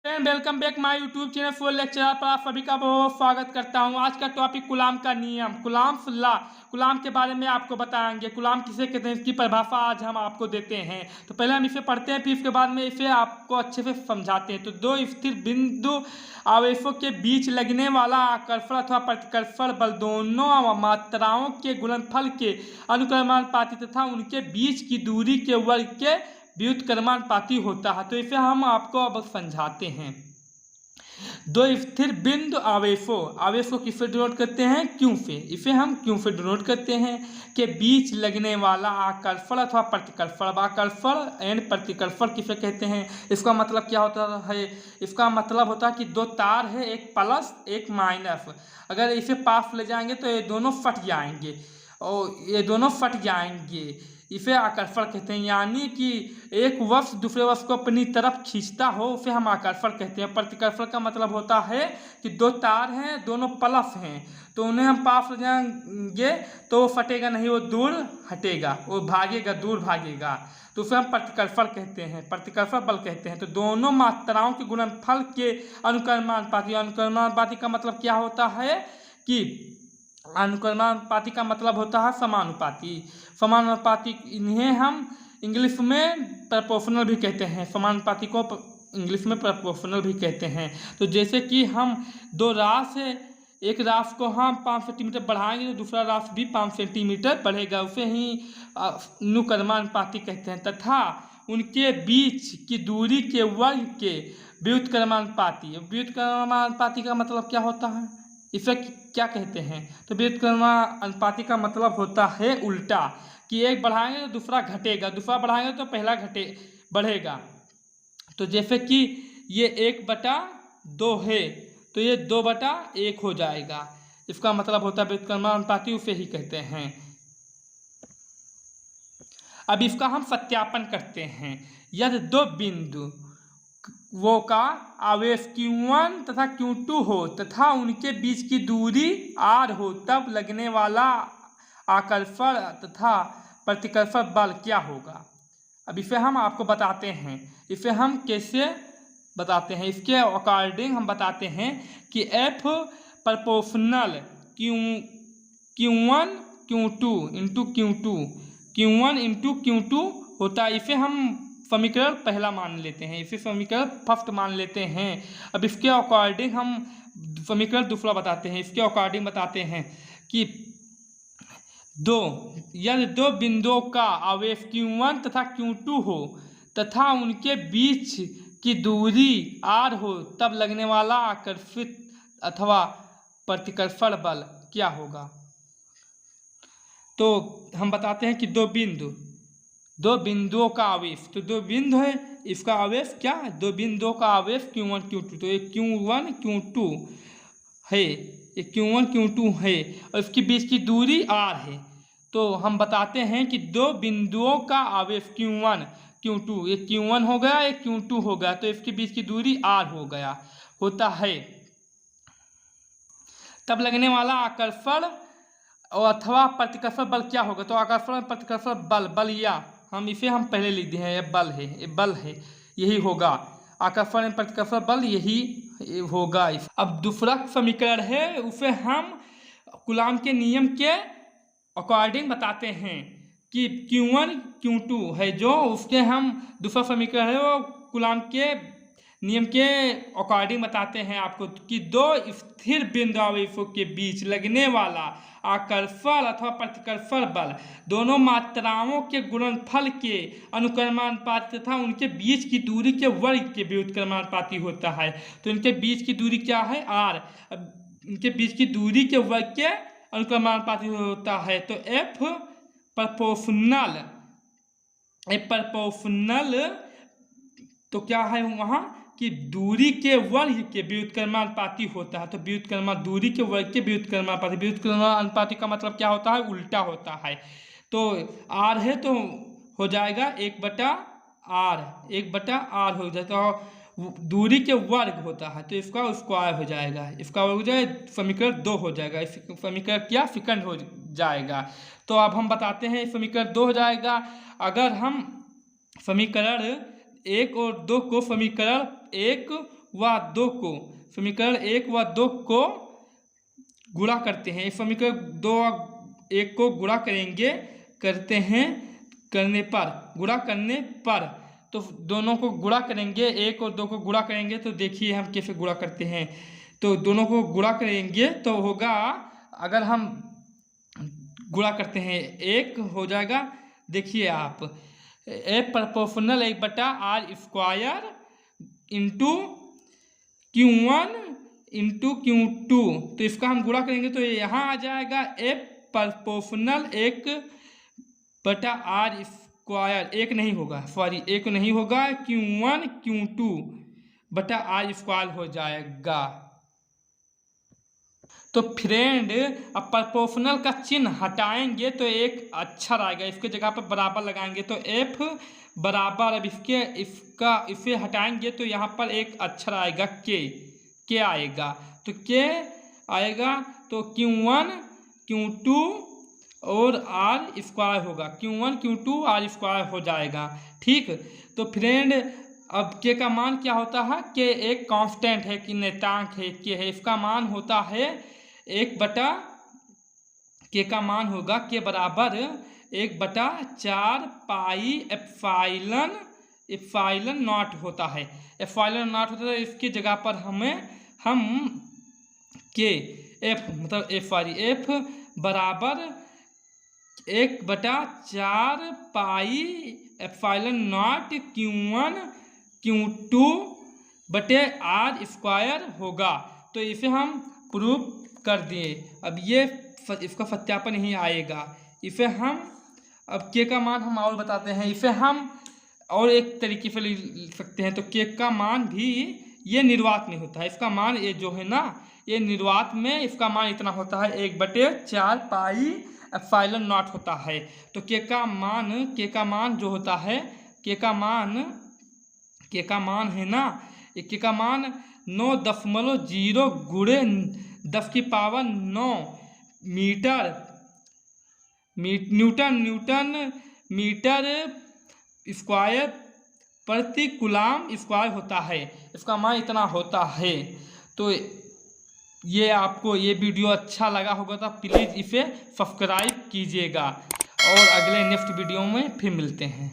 Welcome back my YouTube channel full lecture पर आप सभी का बहुत स्वागत करता हूं। आज का टॉपिक गुलाम का नियम, गुलाम्स लॉ, गुलाम के बारे में आपको बताएंगे। गुलाम किसे कहते हैं, इसकी परिभाषा आज हम आपको देते हैं। तो पहले हम इसे पढ़ते हैं, फिर इसके बाद में इसे आपको अच्छे से समझाते हैं। तो दो स्थिर बिंदु आवेशों के बीच लगने वाला आकर्षण अथवा प्रतिकर्षण बल दोनों मात्राओं के गुणनफल के अनुक्रमानुपाती तथा उनके बीच की दूरी के वर्ग के व्युत्क्रमानुपाती होता है। तो इसे हम आपको अब समझाते हैं। दो स्थिर बिंदु आवेश को किससे डिनोट करते हैं, क्यों से। इसे हम क्यों से डिनोट करते हैं के बीच लगने वाला आकर्षण अथवा प्रतिकर्षण। आकर्षण एंड प्रतिकर्षण किसे कहते हैं, इसका मतलब क्या होता है। इसका मतलब होता है कि दो तार है, एक प्लस एक माइनस, अगर इसे पास ले जाएंगे तो ये दोनों फट जाएंगे और ये दोनों फट जाएंगे। इसे आकर्षण कहते हैं, यानी कि एक वस्तु दूसरे वस्तु को अपनी तरफ खींचता हो उसे हम आकर्षण कहते हैं। प्रतिकर्षण का मतलब होता है कि दो तार हैं, दोनों प्लस हैं, तो उन्हें हम पास ले जाएंगे तो वो फटेगा नहीं, वो दूर हटेगा, वो भागेगा, दूर भागेगा, तो उसे हम प्रतिकर्षण कहते हैं, प्रतिकर्षण बल कहते हैं। तो दोनों मात्राओं के गुणनफल के अनुक्रमानुपाती। अनुक्रमानुपाती का मतलब क्या होता है कि अनुक्रमानुपाती का मतलब होता है समानुपाती। समानुपाती इन्हें हम इंग्लिश में प्रोपोर्शनल भी कहते हैं। समानुपाती को इंग्लिश में प्रोपोर्शनल भी कहते हैं। तो जैसे कि हम दो रास है, एक रास को हम 5 सेंटीमीटर बढ़ाएंगे तो दूसरा रास भी 5 सेंटीमीटर बढ़ेगा, उसे ही अनुक्रमानुपाती कहते हैं। तथा उनके बीच की दूरी के वर्ग के व्युत्क्रमानुपाती। व्युत्क्रमानुपाती का मतलब क्या होता है, इसे क्या कहते हैं, तो व्युत्क्रमानुपाती का मतलब होता है उल्टा, कि एक बढ़ाएंगे तो दूसरा घटेगा, दूसरा बढ़ाएंगे तो पहला बढ़ेगा। तो जैसे कि ये 1/2 है तो ये 2/1 हो जाएगा, इसका मतलब होता है व्युत्क्रमानुपाती, उसे ही कहते हैं। अब इसका हम सत्यापन करते हैं। यदि दो बिंदु वो का आवेश Q1 तथा Q2 हो तथा उनके बीच की दूरी R हो, तब लगने वाला आकर्षण तथा प्रतिकर्षण बल क्या होगा। अब इसे हम आपको बताते हैं। इसे हम कैसे बताते हैं, इसके अकॉर्डिंग हम बताते हैं कि F proportional Q1 Q2 into Q1 into Q2 होता है। इसे हम समीकरण पहला मान लेते हैं, इसे समीकरण फर्स्ट मान लेते हैं। अब इसके अकॉर्डिंग हम समीकरण दूसरा बताते हैं। इसके अकॉर्डिंग बताते हैं कि यदि दो बिंदुओं का आवेश Q1 तथा Q2 हो तथा उनके बीच की दूरी R हो, तब लगने वाला आकर्षित अथवा प्रतिकर्षण बल क्या होगा। तो हम बताते हैं कि दो बिंदुओं का आवेश, तो दो बिंदु है, इसका आवेश क्या है, दो बिंदुओं का आवेश Q1 Q2, तो ये Q1 Q2 है, ये Q1 Q2 है और इसके बीच की दूरी R है। तो हम बताते हैं कि दो बिंदुओं का आवेश Q1 Q2, ये Q1 हो गया, ये Q2 हो गया, तो इसके बीच की दूरी R हो गया होता है। तब लगने वाला आकर्षण और अथवा प्रतिकर्षण बल क्या होगा। तो आकर्षण प्रतिकर्षण बल या हम पहले लिख दिए हैं, ये बल है, ये बल है, यही होगा आकर्षण प्रतिकर्षण बल, यही होगा। अब दूसरा समीकरण है, उसे हम कूलॉम के नियम के अकॉर्डिंग बताते हैं कि Q1 Q2 है जो, उसके हम दूसरा समीकरण है वो कूलॉम के नियम के अकॉर्डिंग बताते हैं आपको कि दो स्थिर बिंदु आवेशों के बीच लगने वाला आकर्षण अथवा प्रतिकर्षण बल दोनों मात्राओं के गुणनफल के अनुक्रमानुपाती तथा उनके बीच की दूरी के वर्ग के व्युत्क्रमानुपाती होता है। तो इनके बीच की दूरी क्या है, R, इनके बीच की दूरी के वर्ग के अनुक्रमानुपाती होता है। तो F प्रोपोर्शनल तो क्या है वहाँ कि दूरी के वर्ग के व्युत्क्रमानुपाती होता है। तो दूरी के वर्ग के व्युत्क्रमानुपाती, व्युत्क्रमानुपाती का मतलब क्या होता है, उल्टा होता है। तो R है तो हो जाएगा 1/R हो जाता है, दूरी के वर्ग होता है तो इसका स्क्वायर हो जाएगा, इसका हो जाए समीकरण 2 हो जाएगा, समीकरण क्या सेकंड हो जाएगा। तो अब हम बताते हैं समीकरण 2 हो जाएगा। अगर हम समीकरण 1 और 2 को समीकरण 1 व 2 को, समीकरण 1 व 2 को गुणा करते हैं। समीकरण 2 और 1 को गुणा करेंगे, करते हैं, करने पर, गुणा करने पर, तो दोनों को गुणा करेंगे, 1 और 2 को गुणा करेंगे। तो देखिए हम कैसे गुणा करते हैं। तो दोनों को गुणा करेंगे तो होगा, अगर हम गुणा करते हैं 1 हो जाएगा, देखिए आप, ए proportional 1/r² into Q1 into Q2। तो इसका हम गुणा करेंगे तो यहाँ आ जाएगा ए प्रोपोर्शनल 1/r², एक नहीं होगा, सॉरी, एक नहीं होगा, Q1 Q2/r² हो जाएगा। तो फ्रेंड, अब प्रोपोर्शनल का चिन्ह हटाएंगे तो एक अक्षर आएगा, इसके जगह पर बराबर लगाएंगे तो F बराबर, अब इसे हटाएंगे तो यहाँ पर एक अक्षर आएगा के आएगा, तो के आएगा तो Q1 Q2 और r² होगा, Q1 Q2 r² हो जाएगा। ठीक, तो फ्रेंड अब के का मान क्या होता है, के एक कांस्टेंट है कि नियतांक है, के है, इसका मान होता है 1/ के का मान होगा के बराबर 1/4 पाई एप्सिलॉन नॉट होता है, एप्सिलॉन नॉट होता है। इसकी जगह पर हम के एफ बराबर 1/4 pi epsilon not Q1 Q2/r² होगा। तो इसे हम प्रूफ कर दिए। अब ये इसका सत्यापन ही आएगा। इसे हम, अब के का मान हम और बताते हैं, इसे हम और एक तरीके से लिख सकते हैं। तो के का मान भी ये निर्वात में होता है, इसका मान ये जो है ना, ये निर्वात में इसका मान इतना होता है 1/4 पाई एप्सिलॉन नॉट होता है। तो के का मान जो होता है, के का मान है ना, के का मान 9.0 गुणे 10⁹ न्यूटन मीटर स्क्वायर प्रति कूलम स्क्वायर होता है, इसका मान इतना होता है। तो ये आपको ये वीडियो अच्छा लगा होगा तो प्लीज़ इसे सब्सक्राइब कीजिएगा और अगले नेक्स्ट वीडियो में फिर मिलते हैं।